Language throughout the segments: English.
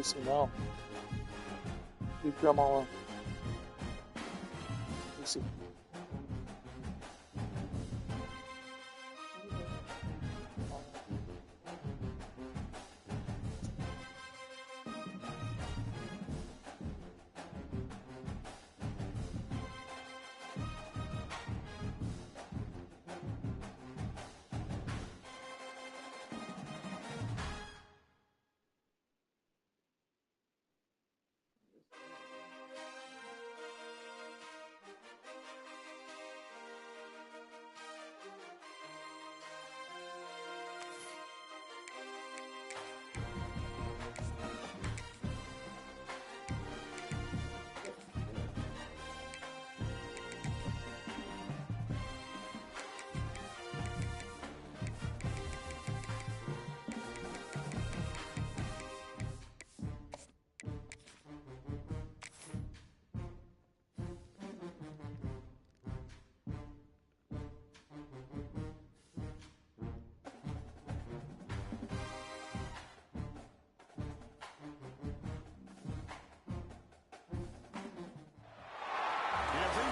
Isso não. Keep your mama. Isso.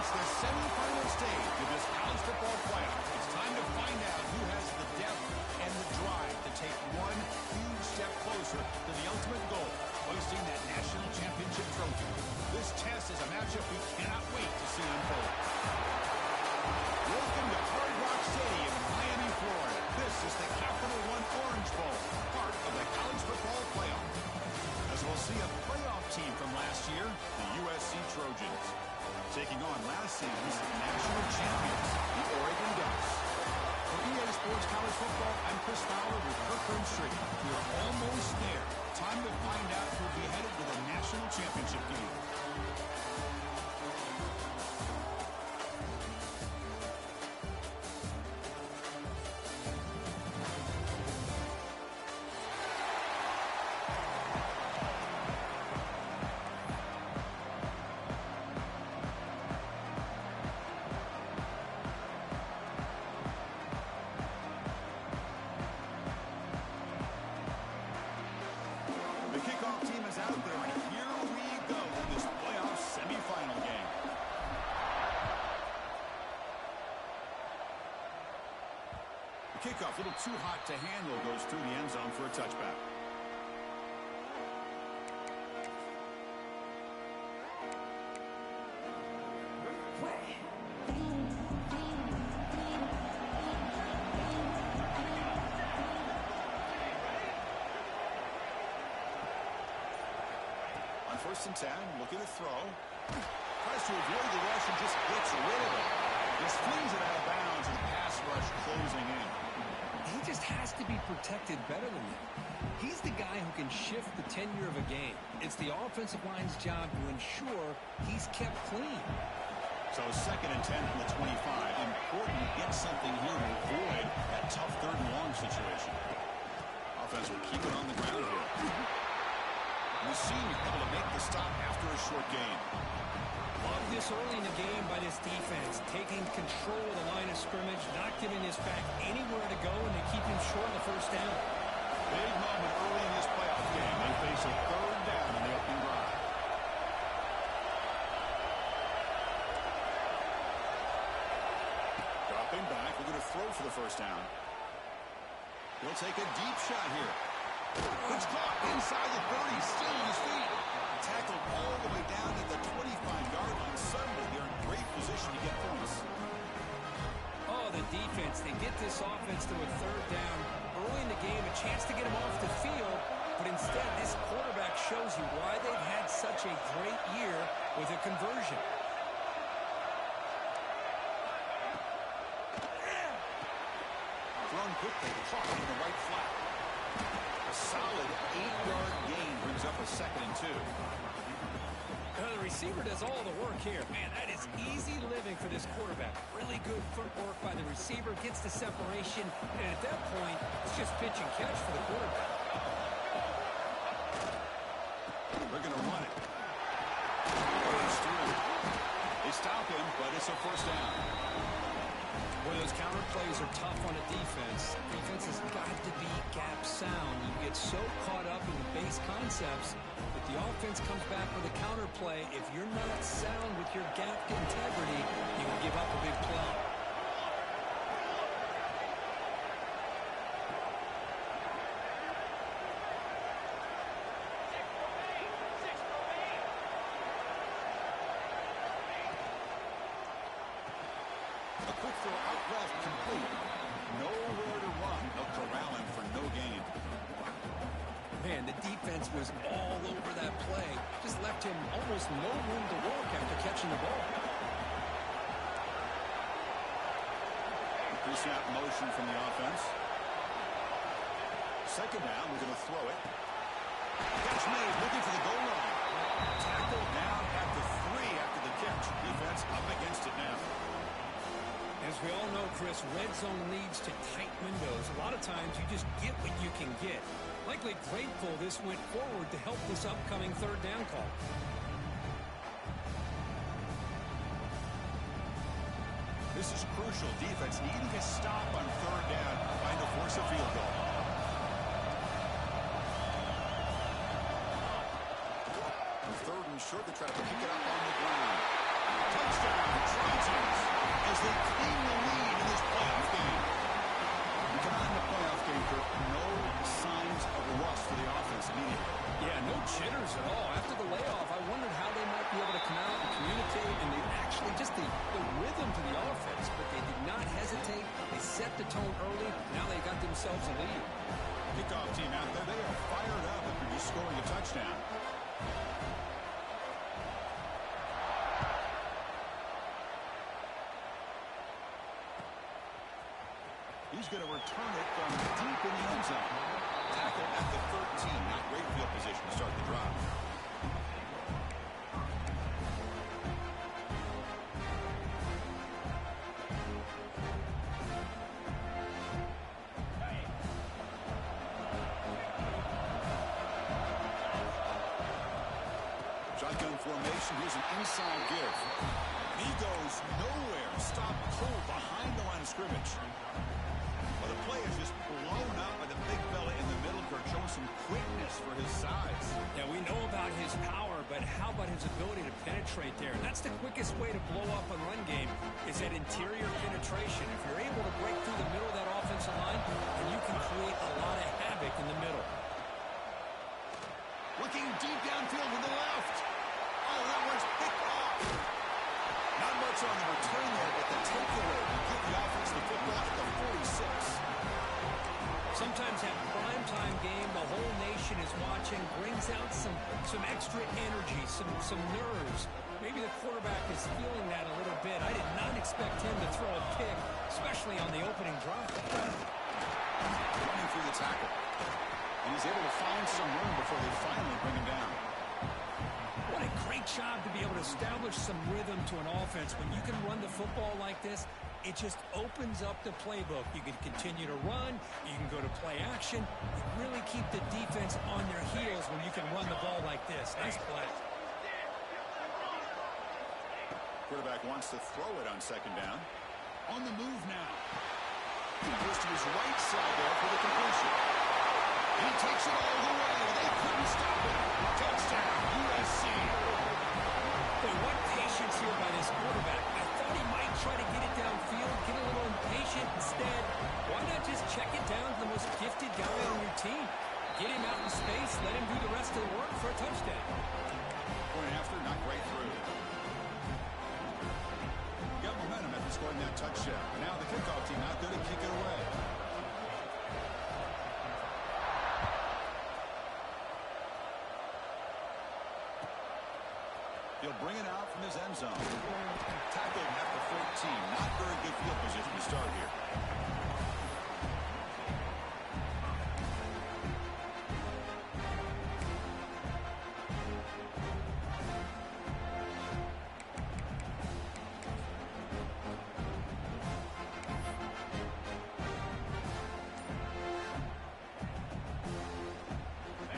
The semifinal stage of this college football playoff. It's time to find out who has the depth and the drive to take one huge step closer to the ultimate goal, hoisting that national championship trophy. This test is a matchup we cannot wait to see unfold. Welcome to Hard Rock Stadium in Miami, Florida. This is the Capital One Orange Bowl, part of the college football playoff. As we'll see a playoff team from last year, the USC Trojans, taking on last season's national champions, the Oregon Ducks. For EA Sports College Football, I'm Chris Fowler with Kirkland Street. We're almost there. Time to find out who'll be headed to the national championship game. Kickoff, a little too hot to handle, goes through the end zone for a touchback. On 1st and 10, looking to throw. Tries to avoid the rush and just gets rid of it. Just flings it out of bounds and pass rush closing in. He just has to be protected better than that. He's the guy who can shift the tenure of a game. It's the offensive line's job to ensure he's kept clean. So 2nd and 10 from the 25. Important to get something here to avoid that tough 3rd and long situation. Offense will keep it on the ground here. And the senior able to make the stop after a short gain. Love this early in the game by this defense, taking control of the line of scrimmage, not giving this back anywhere to go, and they keep him short of the 1st down. Big moment early in this playoff game. They face a 3rd down in the opening drive. Dropping back, we're going to throw for the 1st down. He'll take a deep shot here. It's caught inside the 30, still on his feet. Tackled all the way down to the 25-yard line. Suddenly, they're in great position to get points. Oh, the defense. They get this offense to a 3rd down. Early in the game, a chance to get him off the field. But instead, this quarterback shows you why they've had such a great year with a conversion. Thrown quickly, caught in the right flat. A solid 8-yard gain brings up a 2nd and 2. The receiver does all the work here. Man, that is easy living for this quarterback. Really good footwork by the receiver, gets the separation, and at that point, it's just pitch and catch for the quarterback. They're going to run it. They stop him, but it's a 1st down. Well, those those counter plays are tough on a defense. Defense has got to be gap sound. You get so caught up in the base concepts, but the offense comes back with a counter play. If you're not sound with your gap integrity, you can give up a big play. A quick throw out left, complete. Nowhere to run. They'll corral him for no gain. Man, the defense was all over that play. Just left him almost no room to work after catching the ball. Pre-snap motion from the offense. Second down, we're going to throw it. Catch made, looking for the goal line. Tackle down at the 3 after the catch. Defense up against it now. As we all know, Chris, red zone leads to tight windows. A lot of times you just get what you can get. Likely grateful this went forward to help this upcoming third down call. This is crucial. Defense needing a stop on third down, trying to force a field goal. Third and short, they try to pick it up on the ground. Touchdown, Trojans, as they claim the lead in this playoff game. We come out in the playoff game, Kirk. No signs of a rust for the offense immediately. Yeah, no jitters at all. After the layoff, I wondered how they might be able to come out and communicate, and they actually just the rhythm to the offense, but they did not hesitate. They set the tone early. Now they got themselves a lead. Kickoff team out there, they are fired up after just scoring a touchdown. He's going to return it from deep in the end zone. Tackle at the 13. Not great field position to start the drive. Shotgun formation. Here's an inside give. He goes nowhere. Stop cold behind the line of scrimmage. Well, the play is just blown up by the big fella in the middle. Kirk showing some quickness for his size. Yeah, we know about his power, but how about his ability to penetrate there? And that's the quickest way to blow up a run game is that interior penetration. If you're able to break through the middle of that offensive line, then you can create a lot of havoc in the middle. Looking deep downfield with the left. Oh, that one's picked off. Not much on the return there, but the takeaway will give the offense the football at the 46. Sometimes that primetime game, the whole nation is watching, brings out some extra energy, some nerves. Maybe the quarterback is feeling that a little bit. I did not expect him to throw a pick, especially on the opening drive. Running through the tackle. And he's able to find some room before they finally bring him down. What a great job to be able to establish some rhythm to an offense. When you can run the football like this, it just opens up the playbook. You can continue to run. You can go to play action. You really keep the defense on their heels when you can run the ball like this. Nice play. Quarterback wants to throw it on second down. On the move now. He goes to his right side there for the completion. He takes it all the way. They couldn't stop it. Touchdown, USC. Boy, what patience here by this quarterback. I thought he might try to get it downfield, get a little impatient. Instead, why not just check it down to the most gifted guy on your team? Get him out in space, let him do the rest of the work for a touchdown. Point after, not great through. Got momentum after scoring that touchdown. Now the kickoff team out there to kick it away. He'll bring it out from his end zone. Tackled at the 14. Not very good field position to start here.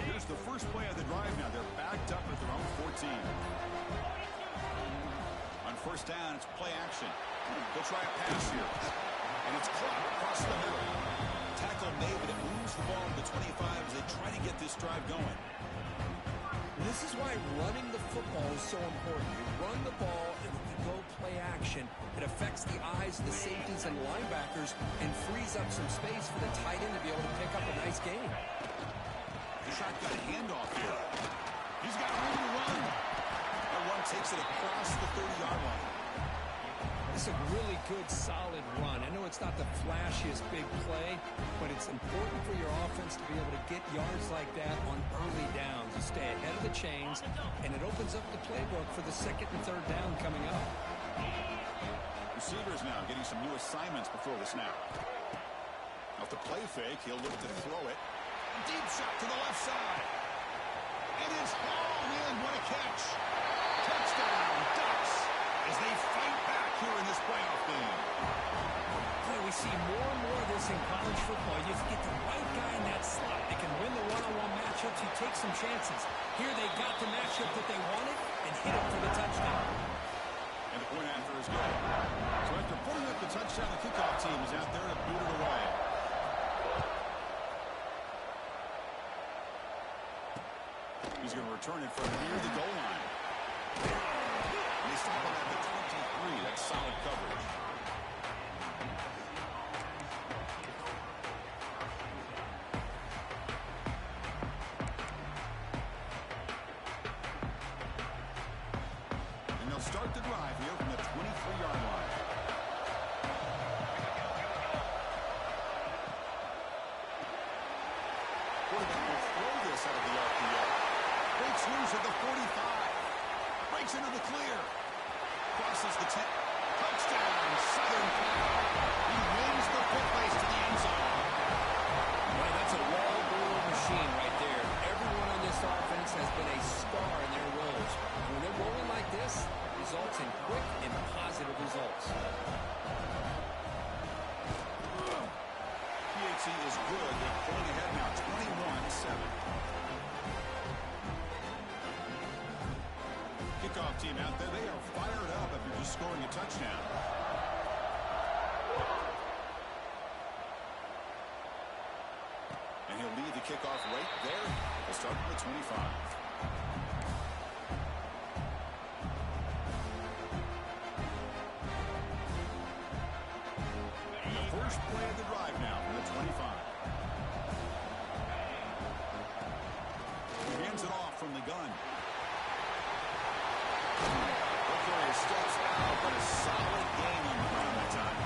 Here's the first play of the drive now. They're backed up at their own 14. On first down, it's play action. He'll try a pass here. And it's caught across the middle. Tackle made, but it moves the ball to the 25 as they try to get this drive going. This is why running the football is so important. You run the ball, and when you go play action, it affects the eyes of the safeties and linebackers and frees up some space for the tight end to be able to pick up a nice gain. The shotgun handoff here. He's got room to run. That one takes it across the 30-yard line. It's a really good, solid run. I know it's not the flashiest big play, but it's important for your offense to be able to get yards like that on early downs. You stay ahead of the chains, and it opens up the playbook for the second and third down coming up. Receivers now getting some new assignments before the snap. Off the play fake, he'll look to throw it. Deep shot to the left side. And it's hauled in. What a catch. Touchdown, Ducks, as they fight back here in this playoff game. Boy, we see more and more of this in college football. You get the right guy in that slot. They can win the one-on-one matchups. You take some chances. Here they got the matchup that they wanted and hit it for the touchdown. And the point after is good. So after putting up the touchdown, the kickoff team is out there to boot it away. He's going to return it from near the goal line. And they stop on at the 23. That's solid coverage. And they'll start the drive here from the 23-yard line. Quarterback will throw this out of the RPO. Breaks loose at the 45. Breaks into the clear. Crosses the 10. Touchdown, Southern Cal. He wins the foot race to the end zone. Boy, that's a well-oiled machine right there. Everyone on this offense has been a star in their roles. When they're rolling like this, it results in quick and positive results. PHC is good. They're pulling ahead now, 21-7. Kickoff team out there. They are fired up after just scoring a touchdown. And he'll lead the kickoff right there. We'll start from the 25. And the first play of the drive now from the 25. He hands it off from the gun. Steps out, but a solid gain on the ground that time.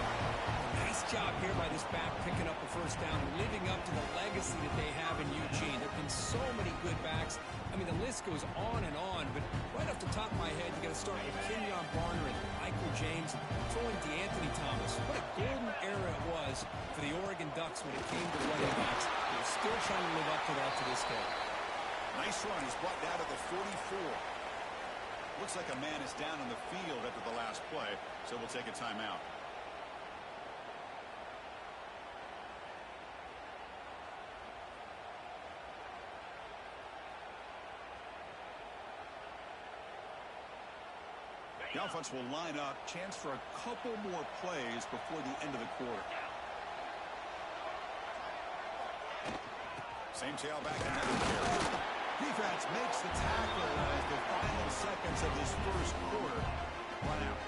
Nice job here by this back picking up a first down, living up to the legacy that they have in Eugene. There have been so many good backs. I mean, the list goes on, but right off the top of my head, you got to start with Kenyon Barner and Michael James, throwing DeAnthony Thomas. What a golden era it was for the Oregon Ducks when it came to running backs. They're still trying to live up to that to this day. Nice run. He's brought down to the 44. Looks like a man is down on the field after the last play, so we'll take a timeout. The offense will line up. Chance for a couple more plays before the end of the quarter. Same tailback, another carry. Defense makes the tackle as the final seconds of this first quarter run out.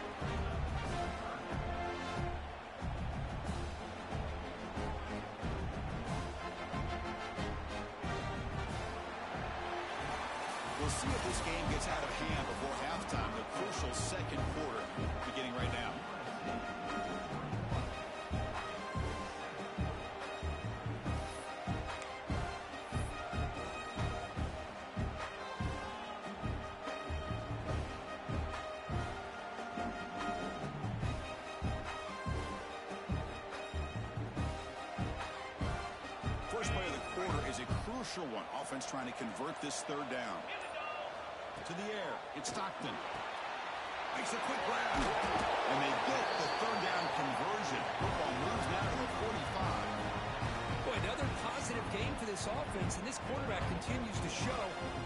We'll see if this game gets out of hand before halftime. The crucial second quarter beginning right now. First play of the quarter is a crucial one. Offense trying to convert this third down. To the air, it's Stockton. Makes a quick grab. And they get the third down conversion. Football moves now to the 45. Boy, another positive game for this offense, and this quarterback continues to show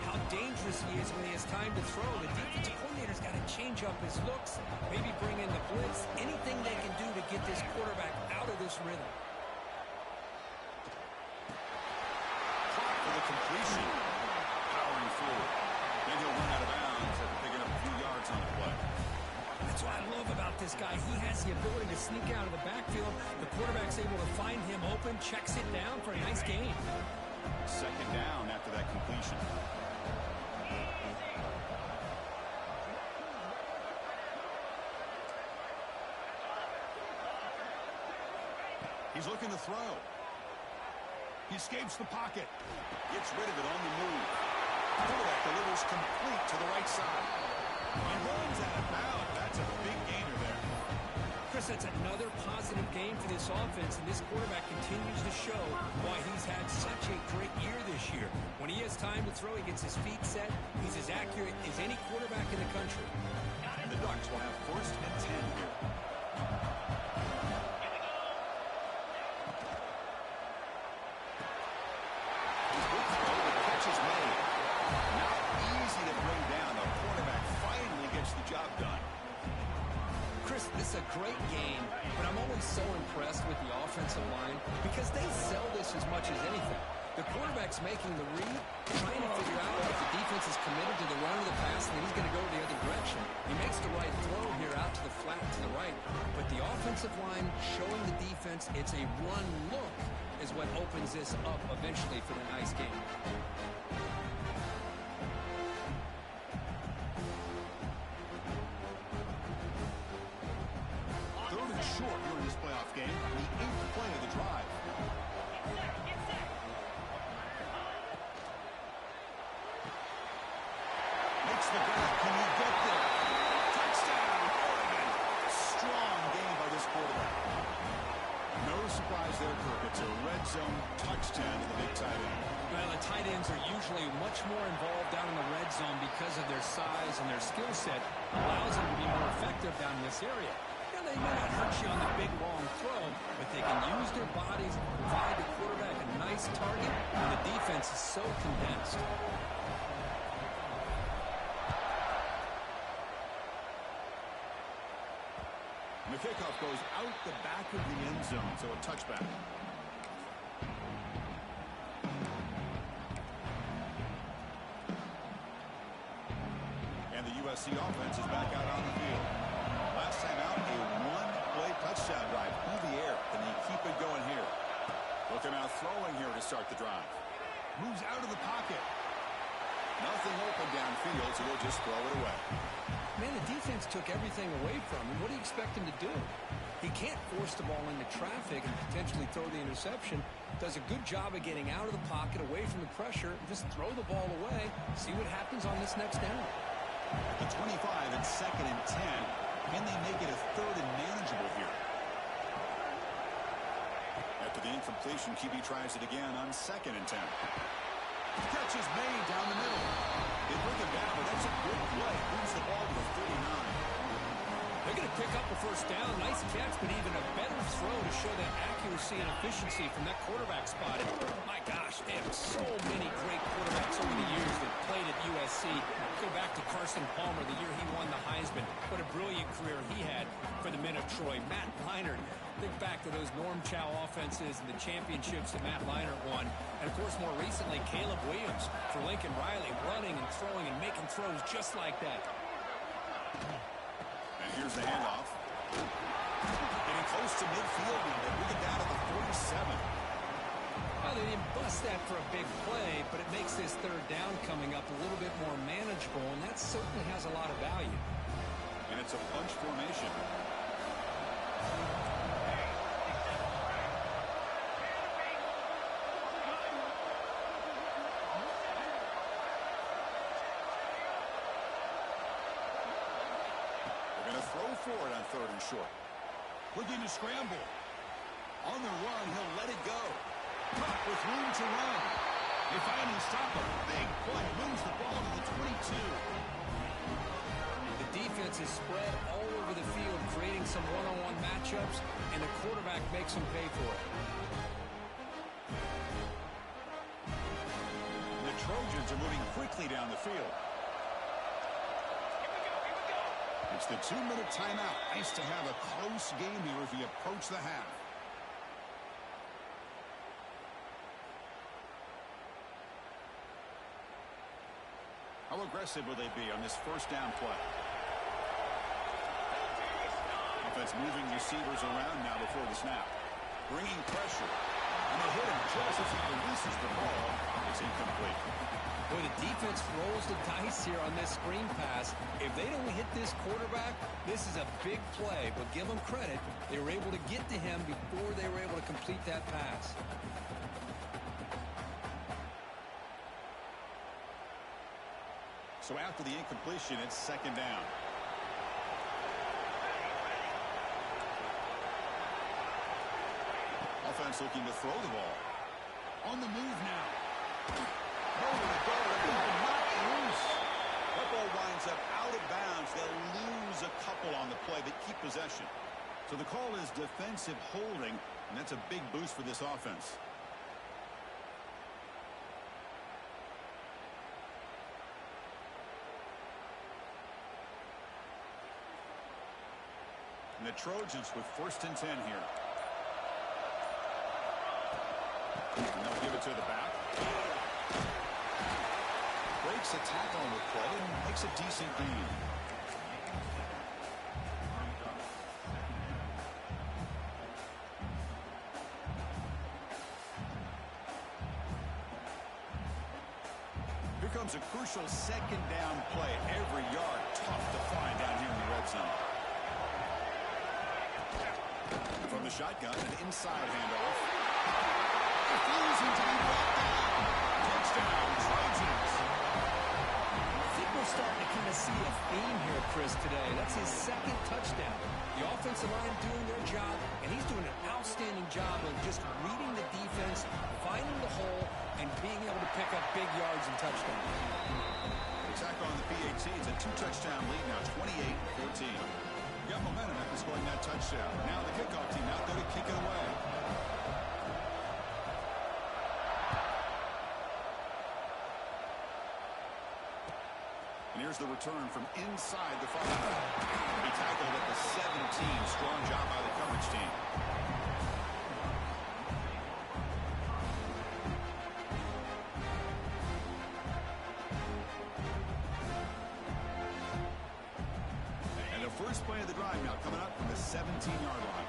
how dangerous he is when he has time to throw. The defensive coordinator's got to change up his looks, maybe bring in the blitz, anything they can do to get this quarterback out out of this rhythm. Clock for the completion. Powering forward. Then he'll run out of bounds after picking up a few yards on the play. That's what I love about this guy. He has the ability to sneak out of the backfield. The quarterback's able to find him open, checks it down for a nice gain. Second down after that completion. He's looking to throw. He escapes the pocket. Gets rid of it on the move. Quarterback delivers complete to the right side. He runs out of bounds. That's a big gainer there. Chris, that's another positive game for this offense, and this quarterback continues to show why he's had such a great year this year. When he has time to throw, he gets his feet set. He's as accurate as any quarterback in the country. And the Ducks will have 1st and 10 here. This is a great game, but I'm always so impressed with the offensive line because they sell this as much as anything. The quarterback's making the read, trying to figure out if the defense is committed to the run or the pass, and he's going to go the other direction. He makes the right throw here out to the flat to the right, but the offensive line showing the defense it's a run look is what opens this up eventually for the nice game. Short here in this playoff game, the 8th play of the drive. Makes the grab. Can you get there? Touchdown, Oregon. Strong game by this quarterback. No surprise there, Kirk. It's a red zone touchdown to the big tight end. Well, the tight ends are usually much more involved down in the red zone because of their size and their skill set. Allows them to be more effective down in this area. They may not hurt you on the big, long throw, but they can use their bodies to provide the quarterback a nice target, and the defense is so condensed. And the kickoff goes out the back of the end zone, so a touchback. And the USC offense is back out on the field. Last time out, a one-play touchdown drive through the air. Can they keep it going here? Looking out throwing here to start the drive. Moves out of the pocket. Nothing open downfield, so they'll just throw it away. Man, the defense took everything away from him. What do you expect him to do? He can't force the ball into traffic and potentially throw the interception. Does a good job of getting out of the pocket, away from the pressure, and just throw the ball away. See what happens on this next down. The 25 and 2nd and 10. Can they make it a 3rd and manageable here? After the incompletion, QB tries it again on 2nd and 10. Catch is made down the middle. They bring him down, but that's a good play. Moves the ball to the 39. They're going to pick up a 1st down. Nice catch, but even a better throw to show that accuracy and efficiency from that quarterback spot. And my gosh, they have so many great quarterbacks over the years that played at USC. Go back to Carson Palmer the year he won the Heisman. What a brilliant career he had for the men of Troy. Matt Leinart. Think back to those Norm Chow offenses and the championships that Matt Leinart won. And, of course, more recently, Caleb Williams for Lincoln Riley, running and throwing and making throws just like that. And here's the handoff. Getting close to midfield, and they bring it down to the 47. Well, they didn't bust that for a big play, but it makes this 3rd down coming up a little bit more manageable, and that certainly has a lot of value. And it's a bunch formation. Forward on 3rd and short. Looking to scramble. On the run, he'll let it go. Caught with room to run. They finally stop a big play. Moves the ball to the 22. The defense is spread all over the field, creating some one-on-one matchups, and the quarterback makes them pay for it. The Trojans are moving quickly down the field. It's the 2-minute timeout. Nice to have a close game here as we approach the half. How aggressive will they be on this first down play? Offense moving receivers around now before the snap. Bringing pressure. And they hit him just as he releases the ball. It's incomplete. Boy, the defense rolls the dice here on this screen pass. If they don't hit this quarterback, this is a big play. But give them credit. They were able to get to him before they were able to complete that pass. So after the incompletion, it's second down. Offense looking to throw the ball. On the move now. Nowhere to go. The ball not loose. That ball winds up out of bounds. They'll lose a couple on the play, but keep possession. So the call is defensive holding, and that's a big boost for this offense. And the Trojans with 1st and 10 here. And they'll give it to the back. Breaks a tackle on the play and makes a decent gain. Here comes a crucial second down play. Every yard tough to find down here in the red zone. From the shotgun, an inside handoff. Refusing to be brought down. Touchdown, Trojans. I think we're starting to kind of see a theme here, Chris, today. That's his 2nd touchdown. The offensive line doing their job, and he's doing an outstanding job of just reading the defense, finding the hole, and being able to pick up big yards and touchdowns. Attack on the PAT. It's a 2-touchdown lead now, 28-14. Got momentum after scoring that touchdown. Now the kickoff team out there to kick it away. And here's the return from inside the 5. He tackled at the 17. Strong job by the coverage team. First play of the drive now coming up from the 17-yard line.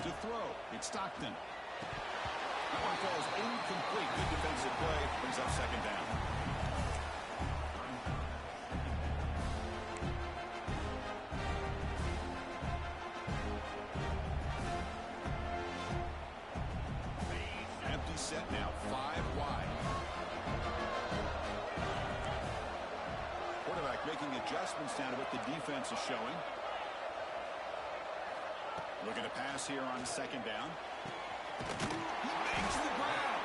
To throw, it's Stockton. That one falls incomplete. Good defensive play. Brings up second down. Empty set now, 5 wide. Quarterback making adjustments down to what the defense is showing. Looking to pass here on second down. He makes the ground.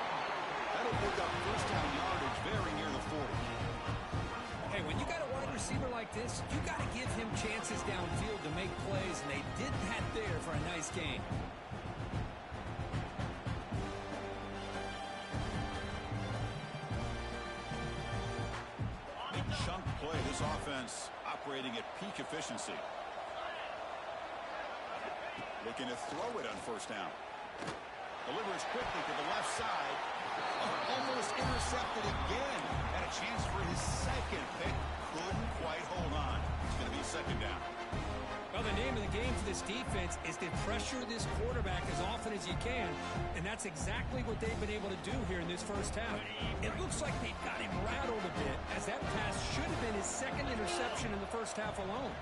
That'll pick up first down yardage very near the 40. Hey, when you got a wide receiver like this, you got to give him chances downfield to make plays, and they did that there for a nice gain. Chunk play. This offense operating at peak efficiency. Looking to throw it on first down. Delivers quickly to the left side. Almost intercepted again. Had a chance for his 2nd pick. Couldn't quite hold on. It's going to be second down. Well, the name of the game for this defense is to pressure this quarterback as often as you can, and that's exactly what they've been able to do here in this first half. It looks like they've got him rattled a bit, as that pass should have been his 2nd interception in the first half alone.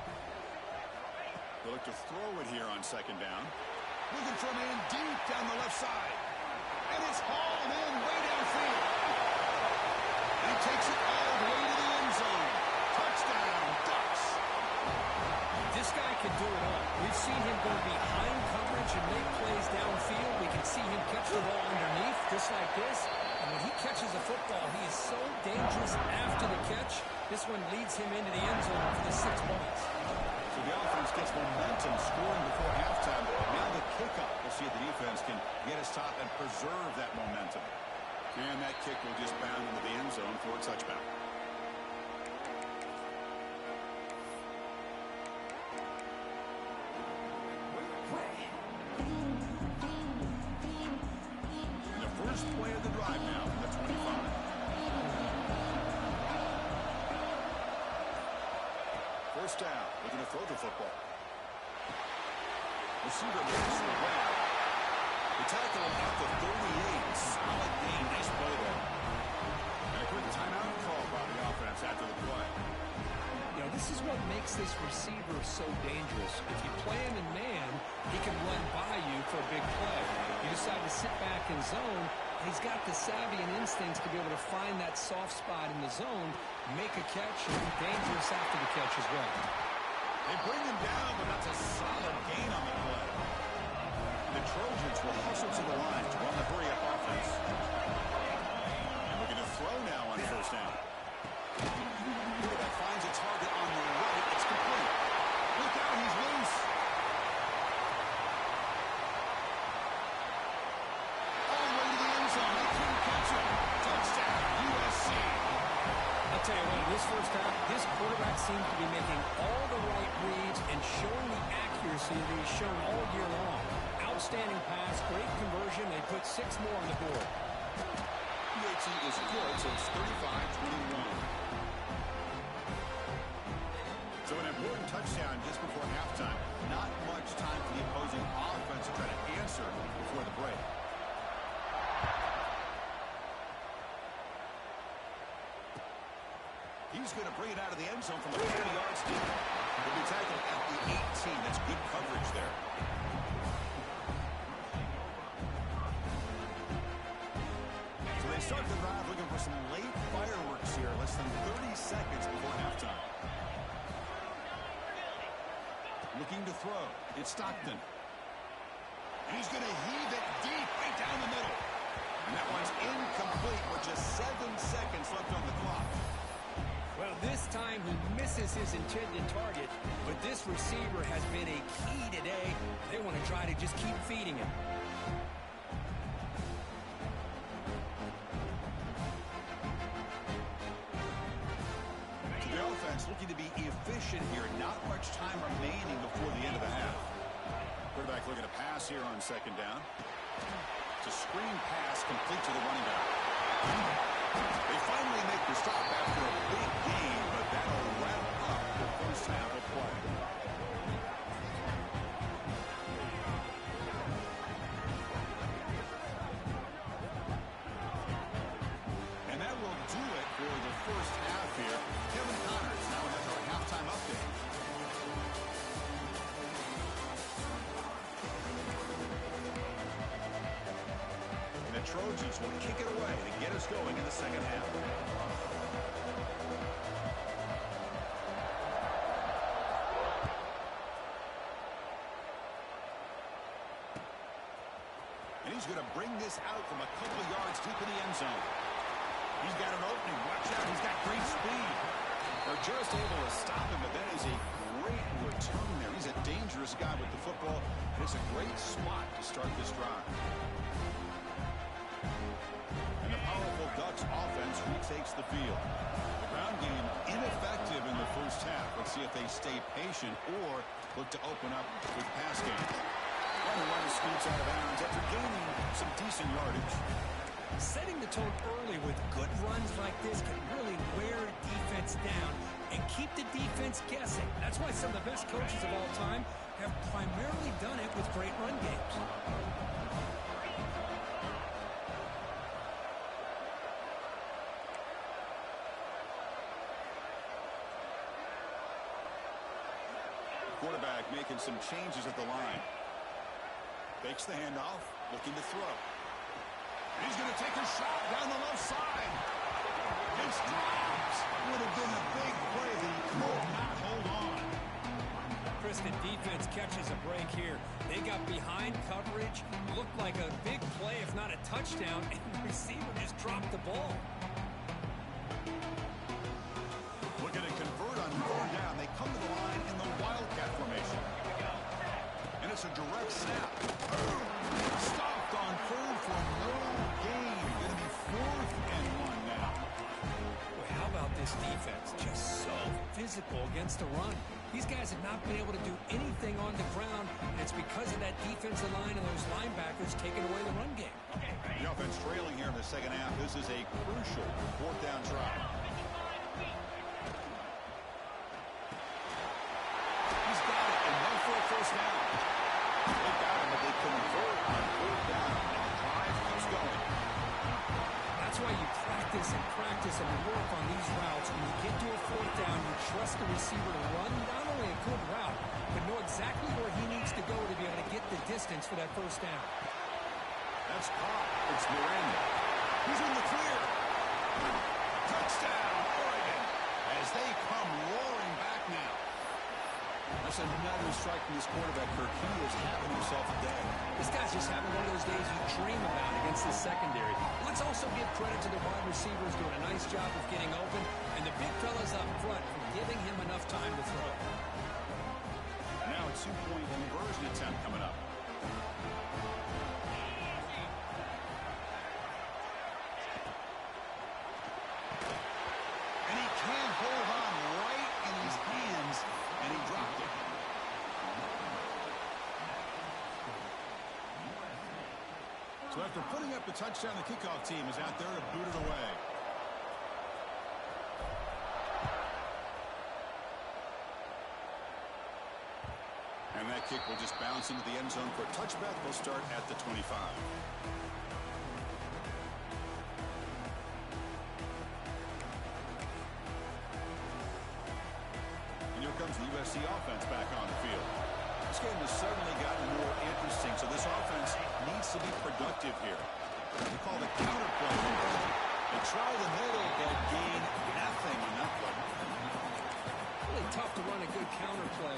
They look to throw it here on second down. Looking for a man deep down the left side. And it's hauled in way downfield. And he takes it all the way to the end zone. Touchdown, Ducks. This guy can do it all. We've seen him go behind coverage and make plays downfield. We can see him catch the ball underneath, just like this. And when he catches a football, he is so dangerous after the catch. This one leads him into the end zone for the 6 points. So the offense gets momentum scoring before halftime. Now the kickoff. We'll see if the defense can get his top and preserve that momentum. And that kick will just bound into the end zone for a touchback. And the first play of the drive now from the 25. first down. Looking to throw the football. Receiver makes the grab. The tackle at the 38. Solid gain. Nice play there. And a quick timeout call by the offense after the play. You know, this is what makes this receiver so dangerous. If you play him in man, he can run by you for a big play. You decide to sit back in zone, and he's got the savvy and instincts to be able to find that soft spot in the zone, make a catch, and be dangerous after the catch as well. They bring him down, but that's a solid gain on the play. The Trojans will hustle to the line to run the hurry-up offense. And looking to throw now on first down. Quarterback finds a target on the right. It's complete. Look out, he's loose. All the way to the end zone. They couldn't catch him. Touchdown, USC. I'll tell you what, in this first half, this quarterback seems to be making all the right reads and showing the accuracy that he's shown all year long. Outstanding pass, great conversion. They put 6 more on the board. UAT is good, so it's 35-21. So an important touchdown just before halftime. Not much time for the opposing offense to try to answer before the break. He's going to bring it out of the end zone from the 40 yards deep. He'll be tackled at the 18. That's good coverage there. So they start the drive looking for some late fireworks here. Less than 30 seconds before halftime. Looking to throw. It's Stockton. And he's going to heave it deep right down the middle. And that one's incomplete with just 7 seconds left on the clock. Well, this time he misses his intended target, but this receiver has been a key today. They want to try to just keep feeding him. The offense looking to be efficient here. Not much time remaining before the end of the half. Quarterback looking to pass here on second down. It's a screen pass complete to the running back. They finally make the stop after a big game, but that'll wrap up the first half of play. And that will do it for the first half here. Kevin Connors now has our halftime update. And the Trojans will kick it away to get us going in the second half. And he's going to bring this out from a couple of yards deep in the end zone. He's got an opening. Watch out. He's got great speed. They're just able to stop him, but that is a great return there. He's a dangerous guy with the football. It's a great spot to start this drive. And the powerful Ducks offense retakes the field. The ground game ineffective in the first half. Let's see if they stay patient or look to open up with pass game. And one scoots out of bounds after gaining some decent yardage. Setting the tone early with good runs like this can really wear a defense down and keep the defense guessing. That's why some of the best coaches of all time have primarily done it with great run games. Quarterback making some changes at the line. Fakes the handoff, looking to throw. He's going to take a shot down the left side. It's dropped. Would have been a big play, but he could not hold on. Chris, the defense catches a break here. They got behind coverage, looked like a big play, if not a touchdown, and the receiver just dropped the ball. Looking to convert on third down. They come to the line in the Wildcat formation. And it's a direct snap. Stopped on third for no gain. Going to be 4th and 1 now. Boy, how about this defense? Just so physical against the run. These guys have not been able to do anything on the ground, and it's because of that defensive line and those linebackers taking away the run game. The offense trailing here in the second half. This is a crucial 4th down try. some work on these routes. When you get to a fourth down, you trust the receiver to run not only a good route, but know exactly where he needs to go to be able to get the distance for that first down. That's caught. It's Miranda. He's in the clear. Touchdown, Oregon, as they come roaring back now. That's another strike from this quarterback, Kirk. He is having himself a day. This guy's just having one of those days you dream about against the secondary. Let's also give credit to the wide receivers doing a nice job of getting open, and the big fellas up front for giving him enough time to throw. Now a two-point conversion attempt coming up. And he can't hold on right in his hands, and he dropped it. So after putting up the touchdown, the kickoff team is out there to boot it away. And that kick will just bounce into the end zone for a touchback. They'll start at the 25. And here comes the USC offense back on the field. This game has suddenly gotten more interesting, so this offense needs to be productive here. They call the counterplay. They try the middle, but gain nothing on that play. Really tough to run a good counterplay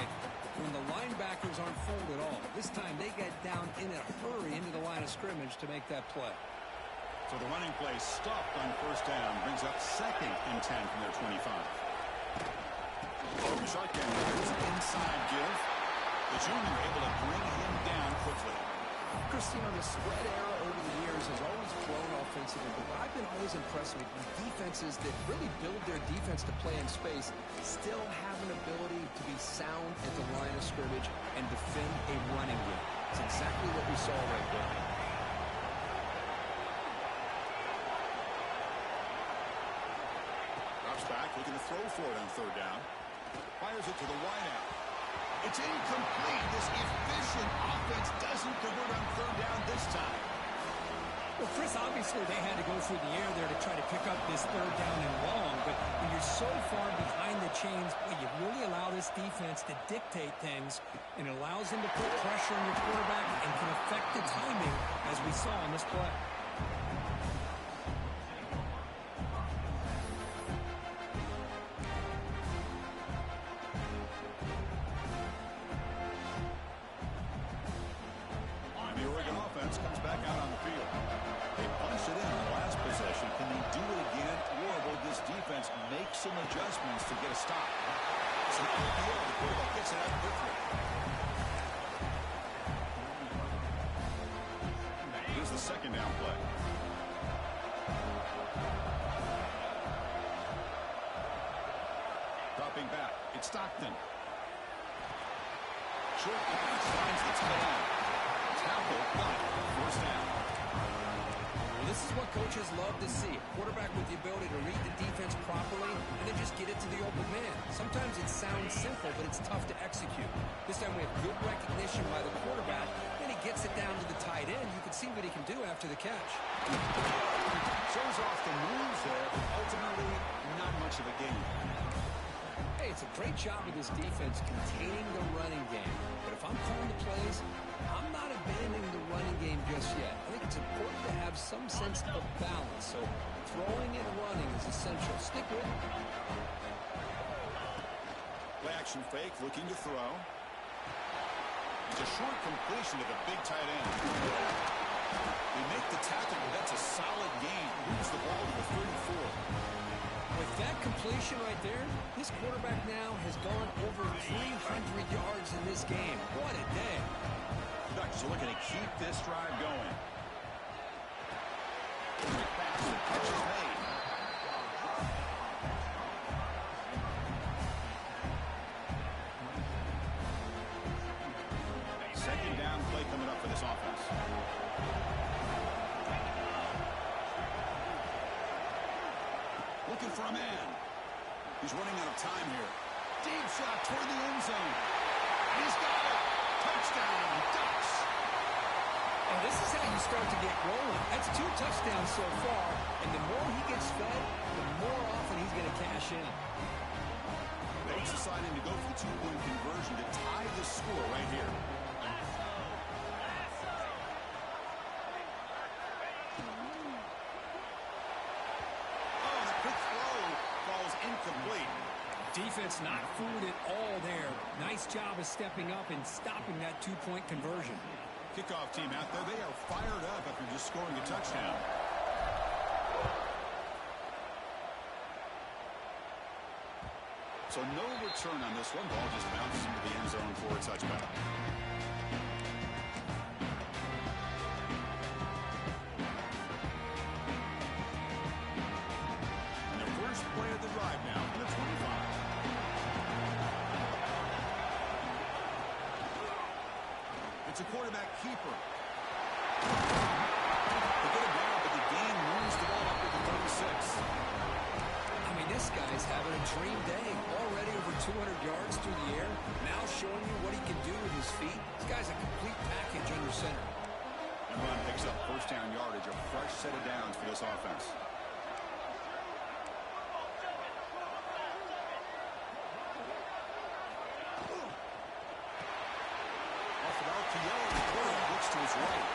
when the linebackers aren't fooled at all. This time they get down in a hurry into the line of scrimmage to make that play. So the running play stopped on first down, brings up 2nd and 10 from their 25. From the shotgun, there's an inside give. The junior able to bring him down quickly. Christine, the spread era over the years has always grown offensively, but I've been always impressed with defenses that really build their defense to play in space, still have an ability to be sound at the line of scrimmage and defend a running game. It's exactly what we saw right there. Drops back, looking to throw for it on third down. Fires it to the wideout. It's incomplete. This efficient offense doesn't convert on third down this time. Well, Chris, obviously they had to go through the air there to try to pick up this third down and long, but when you're so far behind the chains, well, you really allow this defense to dictate things, and it allows them to put pressure on your quarterback and can affect the timing, as we saw on this play. Comes back out on the field. They punched it in the last possession. Can they do it again, or will this defense make some adjustments to get a stop? It's an RPO. The quarterback gets it out quickly. Here's the second down play. Dropping back. It's Stockton. Short pass finds the tight end. First down. Well, this is what coaches love to see. A quarterback with the ability to read the defense properly and then just get it to the open man. Sometimes it sounds simple, but it's tough to execute. This time we have good recognition by the quarterback, and he gets it down to the tight end. You can see what he can do after the catch. Shows off the moves there, but ultimately not much of a gain. Hey, it's a great job of this defense containing the running game. But if I'm calling the plays, I'm not abandoning the running game just yet. I think it's important to have some sense of balance. So throwing and running is essential. Stick with it. Play action fake, looking to throw. It's a short completion to the big tight end. They make the tackle, but that's a solid gain. Moves the ball to the 34. With that completion right there, this quarterback now has gone over 300 yards in this game. What a day. Ducks are looking to keep this drive going. Quick pass, the catch is made. Second down play coming up for this offense. Looking for a man. He's running out of time here. Deep shot toward the end zone. He's got it. Touchdown, Ducks. And this is how you start to get rolling. That's 2 touchdowns so far, and the more he gets fed, the more often he's going to cash in. They're deciding to go for the 2-point conversion to tie the score right here. Oh, the quick throw falls incomplete. Defense not fooled at all there. Nice job of stepping up and stopping that 2-point conversion. Kickoff team out there, they are fired up after just scoring a touchdown. So no return on this one. Ball just bounces into the end zone for a touchback. And the first play of the drive now from the 25. It's a quarterback keeper. They get it down, but the game moves the ball up to the 36. I mean, this guy's having a dream day. Already over 200 yards through the air. Now showing you what he can do with his feet. This guy's a complete package under center. And Ron picks up first down yardage, a fresh set of downs for this offense. Off of RPO, the quarterback looks to his right.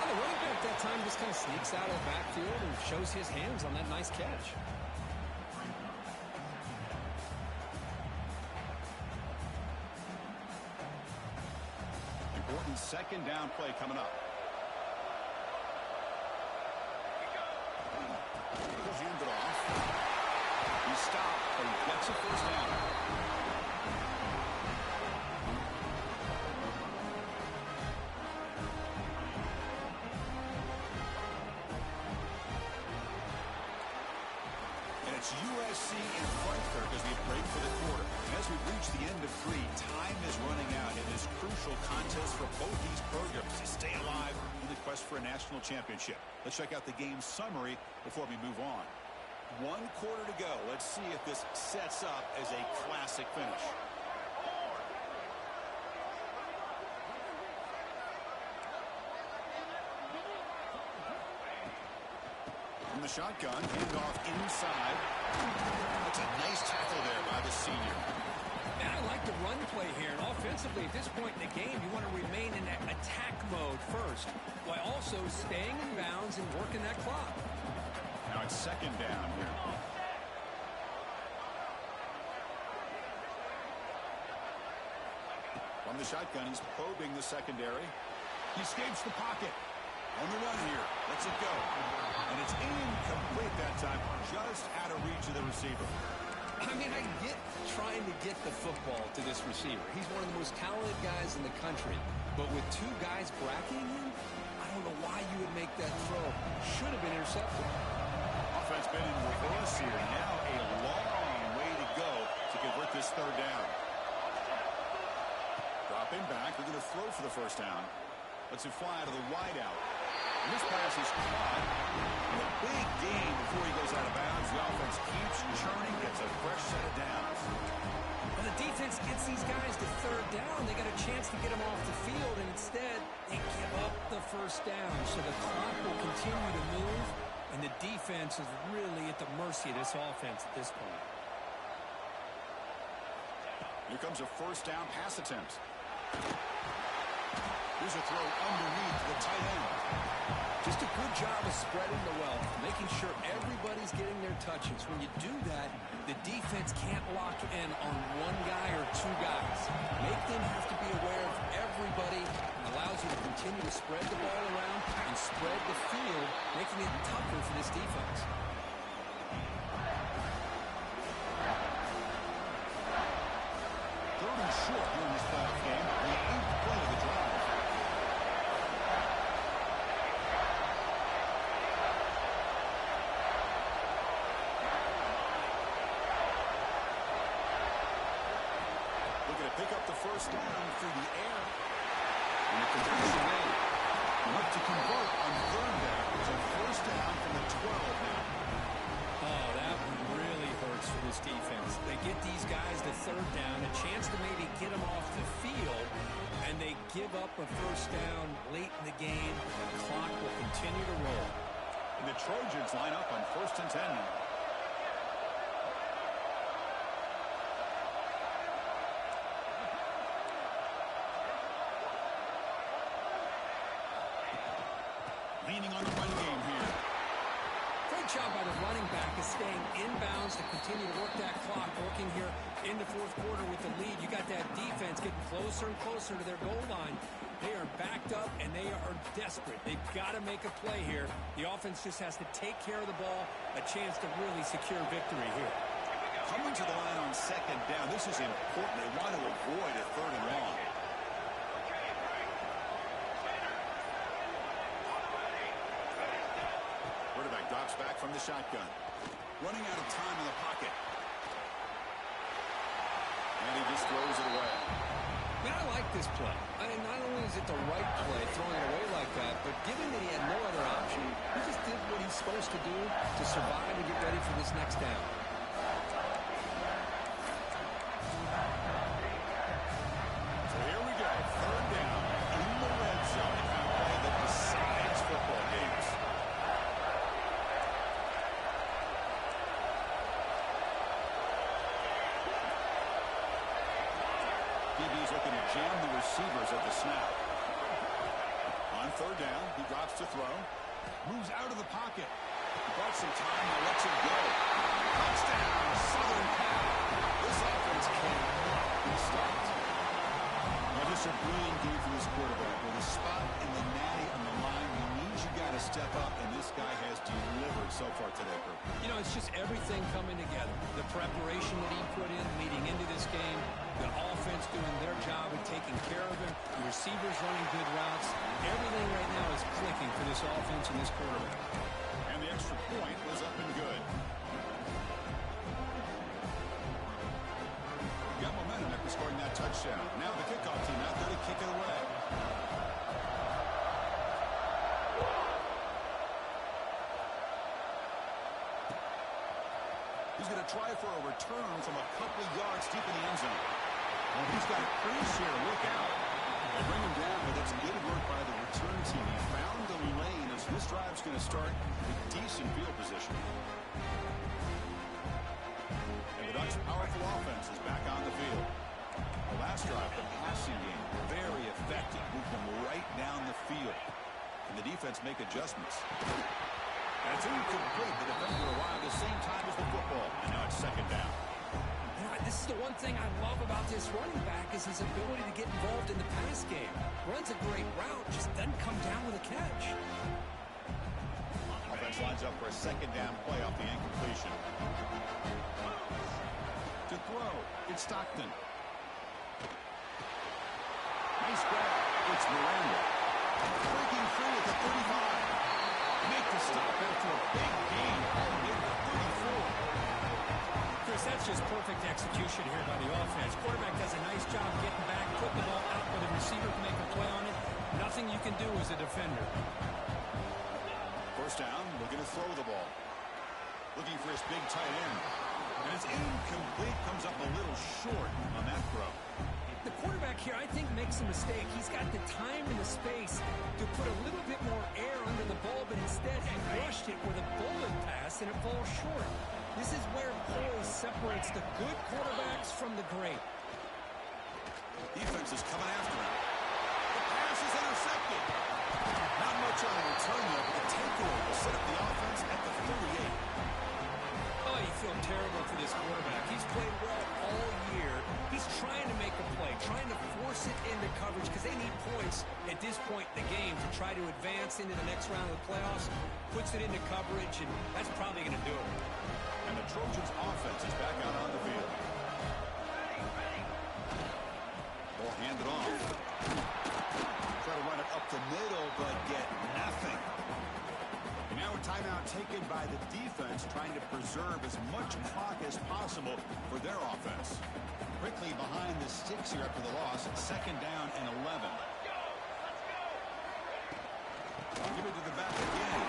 Well, the running back that time just kind of sneaks out of the backfield and shows his hands on that nice catch. Important second down play coming up. He'll hand it off. He stopped, but he gets a first down. And it's USC in Frankfurt as we break for the quarter. And as we reach the end of 3, time is running out in this crucial contest for both these programs to stay alive in the quest for a national championship. Let's check out the game summary before we move on. 1 quarter to go. Let's see if this sets up as a classic finish. From the shotgun, handoff inside. That's a nice tackle there by the senior. Man, I like the run play here. And offensively, at this point in the game, you want to remain in that attack mode first, while also staying in bounds and working that clock. Now it's second down here. From the shotgun, he's probing the secondary. He escapes the pocket. On the run here. Lets it go. And it's incomplete that time. Just out of reach of the receiver. I mean, I get trying to get the football to this receiver. He's one of the most talented guys in the country. But with 2 guys bracketing him, I don't know why you would make that throw. Should have been intercepted. Offense been in reverse here. Now a long way to go to convert this third down. Dropping back. They're going to throw for the first down. Lets it fly to the wideout. And this pass is caught. And a big gain before he goes out of bounds. The offense keeps churning, gets a fresh set of downs. When the defense gets these guys to third down, they got a chance to get them off the field, and instead they give up the first down. So the clock will continue to move, and the defense is really at the mercy of this offense at this point. Here comes a first down pass attempt. Here's a throw underneath the tight end. Just a good job of spreading the wealth, making sure everybody's getting their touches. When you do that, the defense can't lock in on 1 guy or 2 guys. Make them have to be aware of everybody, and allows you to continue to spread the ball around and spread the field, making it tougher for this defense. Third and short here in this playoff game. The 8th play of the drive. Looking to pick up the first down through the air. And the conversion made. Look to convert on third down. So first down from the 12 now. Oh, that one really hurts for this defense. They get these guys to third down, a chance to maybe get them off the field, and they give up a first down late in the game. The clock will continue to roll. And the Trojans line up on 1st and 10 now. Leaning on the run game here. Great job by the running back is staying inbounds to continue to work that clock, working here in the 4th quarter with the lead. You got that defense getting closer and closer to their goal line. They are backed up, and they are desperate. They've got to make a play here. The offense just has to take care of the ball, a chance to really secure victory here. Coming to the line on 2nd down, this is important. They want to avoid a 3rd and long. Quarterback drops back from the shotgun. Running out of time in the pocket. And he just throws it away. Man, I like this play. I mean, not only is it the right play, throwing it away like that, but given that he had no other option, he just did what he's supposed to do to survive and get ready for this next down. So here we go. 3rd down in the red zone. A kind of play that decides football games. DB's looking to jam the receivers at the snap. On 3rd down, he drops to throw. Moves out of the pocket. He bought some time and lets it go. Touchdown, Southern Cal. This offense cannot be stopped. Now, just a brilliant game for this quarterback. With a spot in the natty on the line, he means you got to step up, and this guy has delivered so far today, Kirk. You know, it's just everything coming together. The preparation that he put in leading into this game, the offense doing their job of taking care of him, the receivers running good routes. Everything right now is clicking for this offense and this quarterback. And the extra point was up and good. Got momentum after scoring that touchdown. Now the kickoff team out there to kick it away. He's going to try for a return from a couple of yards deep in the end zone. Well, he's got a crease here. Look out. They bring him down, but that's good work by the return team. He found the lane as this drive's going to start with decent field position. And the Ducks' powerful offense is back on the field. The last drive, the passing game, very effective. Moved them right down the field. And the defense make adjustments. And it's incomplete. The defender arrived at the same time as the football. And now it's 2nd down. You know, this is the one thing I love about this running back is his ability to get involved in the pass game. Runs a great route, just doesn't come down with a catch. Offense lines up for a 2nd down play off the incompletion. To throw, it's Stockton. Nice grab. It's Miranda. Breaking free at the 35. Make the stop after a big gain. All the way to the 34. Chris, that's just perfect execution here by the offense. Quarterback does a nice job getting back, putting the ball out where the receiver can make a play on it. Nothing you can do as a defender. 1st down, looking to throw the ball. Looking for his big tight end. And it's incomplete, comes up a little short on that throw. The quarterback here, I think, makes a mistake. He's got the time and the space to put a little bit more air under the ball, but instead he rushed it with a bullet pass, and it falls short. This is where poise separates the good quarterbacks from the great. Defense is coming after him. The pass is intercepted. Not much on the return there, but the takeaway will set up the offense at the 38. Oh, you feel terrible for this quarterback. He's played well all year. He's trying to make a play, trying to force it into coverage because they need points at this point in the game to try to advance into the next round of the playoffs. Puts it into coverage, and that's probably going to do it. And the Trojans' offense is back out on the field. Ball handed off. Try to run it up the middle, but get nothing. And now a timeout taken by the defense, trying to preserve as much clock as possible for their offense. Quickly behind the sticks here after the loss. 2nd down and 11. Give it to the back again.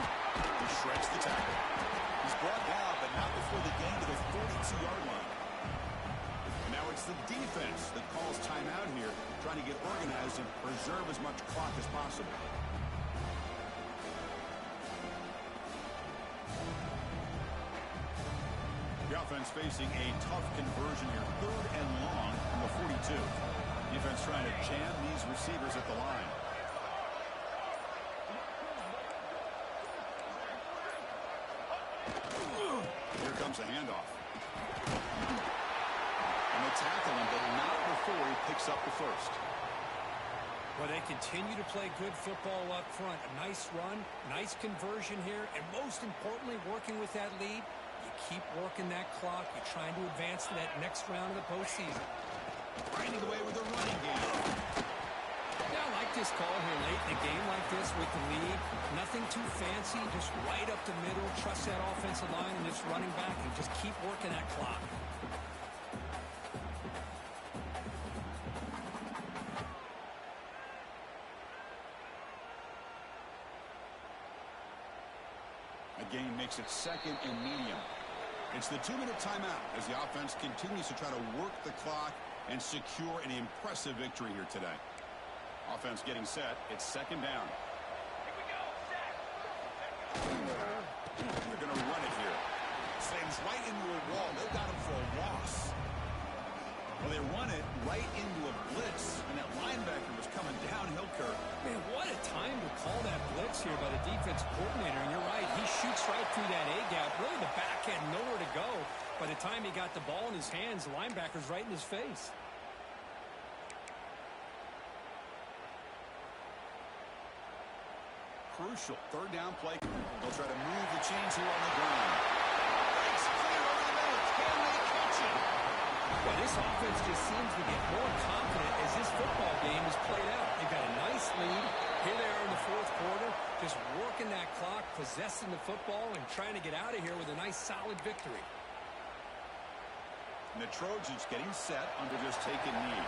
He shreds the tackle. He's brought down, but not before the gain to the 42-yard line. And now it's the defense that calls timeout here, trying trying to get organized and preserve as much clock as possible. The offense facing a tough conversion here. 3rd and long from the 42. Defense trying to jam these receivers at the line. Here comes a handoff. And they tackle him, but not before he picks up the first. Well, they continue to play good football up front. A nice run, nice conversion here, and most importantly, working with that lead, you keep working that clock. You're trying to advance to that next round of the postseason. Grinding away with a running game. Yeah, I like this call here late in a game like this with the lead. Nothing too fancy, just right up the middle. Trust that offensive line and this running back and just keep working that clock. Game makes it 2nd and medium. It's the 2-minute timeout as the offense continues to try to work the clock and secure an impressive victory here today. Offense getting set. It's 2nd down. Here we go. Set. They're going to run it here. Slams right into a wall. They've got him for a loss. Well, they run it right into a blitz, and that linebacker was coming downhill, Kirk. Man, what a time to call that blitz here by the defense coordinator. And you're right, he shoots right through that A-gap. Really, the back had nowhere to go. By the time he got the ball in his hands, the linebacker's right in his face. Crucial 3rd down play. They'll try to move the chains here on the ground. Breaks clear over the middle. Can they catch it? Well, this offense just seems to get more confident as this football game is played out. They've got a nice lead. Here they are in the 4th quarter, just working that clock, possessing the football, and trying to get out of here with a nice, solid victory. And the Trojans getting set under this taken knee.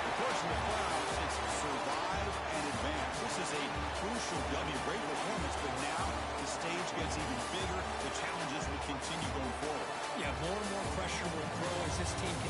Of course, in the playoffs, it's survive and advance. This is a crucial W. Great performance, but now the stage gets even bigger. The challenges will continue going forward. Yeah, more and more pressure will grow as this team